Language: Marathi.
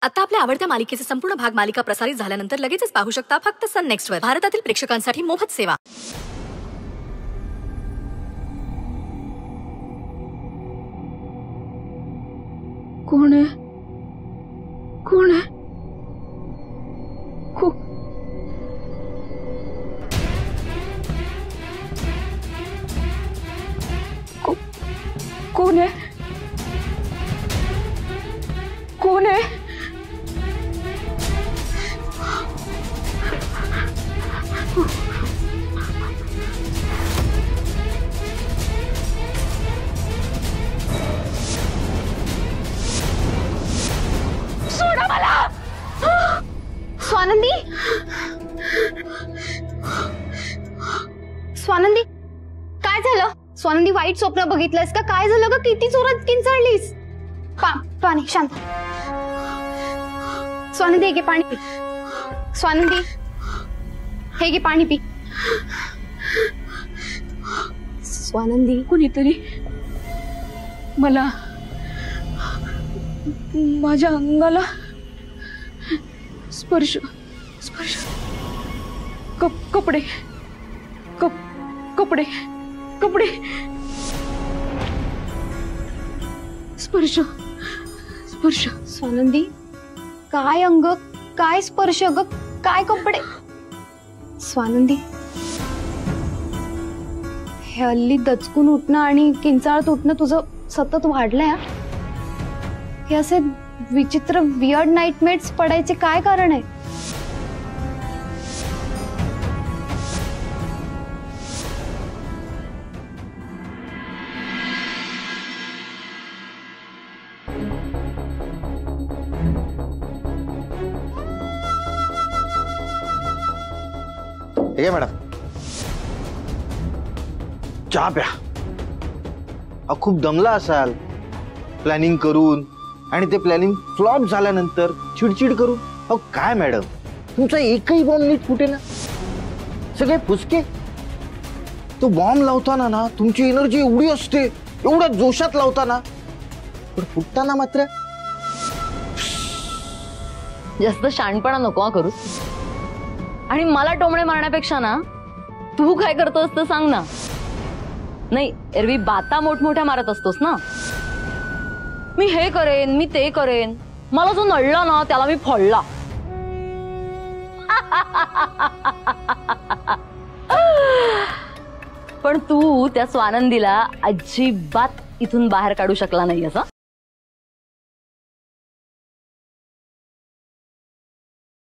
आता आपल्या आवडत्या मालिकेचे संपूर्ण भाग मालिका प्रसारित झाल्यानंतर लगेचच पाहू शकता फक्त सन नेक्स्ट वर। भारतातील प्रेक्षकांसाठी मोफत सेवा। कोण है? कोण है? कौन है? कौन है? सोडा मला। स्वानंदी, स्वानंदी, काय झालं? स्वानंदी, वाईट स्वप्न बघितलंस का? काय झालं ग? किती जोरात किंचाळलीस? पाणी, शांत। स्वानंदी, हे घे पाणी पी। स्वानंदी, हे घे पाणी पी। स्वानंदी, कुणीतरी मला माझ्या अंगाला स्पर्श स्पर्श कपडे कपडे कपडे स्पर्श स्पर्श। स्वानंदी, काय अंग, काय स्पर्श ग, काय कपडे? स्वानंदी, हे हल्ली दचकून उठणं आणि किंचाळत उठणं तुझं सतत वाढलंय। हे असे विचित्र वियर्ड नाईटमेट्स पडायचे काय कारण आहे? ठीक आहे मॅडम, चहा प्या। खूप दमला असाल प्लॅनिंग करून, आणि ते प्लॅनिंग फ्लॉप झाल्यानंतर चिडचिड करून। काय मॅडम, तुमचा एकही बॉम्ब नीट फुटे ना, सगळे फुसके। तो बॉम्ब लावताना ना तुमची एनर्जी एवढी असते, एवढ्या जोशात लावताना, पण फुटताना मात्र जास्त शाणपणा नको करू। आणि मला टोमणे मारण्यापेक्षा ना तू काय करतोस ते सांग ना। नाही, एरवी बाता मोठमोठ्या मारत असतोस ना। मी हे करेन, मी ते करेन, मला जो नडला ना त्याला मी फोडला। पण तू त्या स्वानंदीला अजिबात इथून बाहेर काढू शकला नाही असा।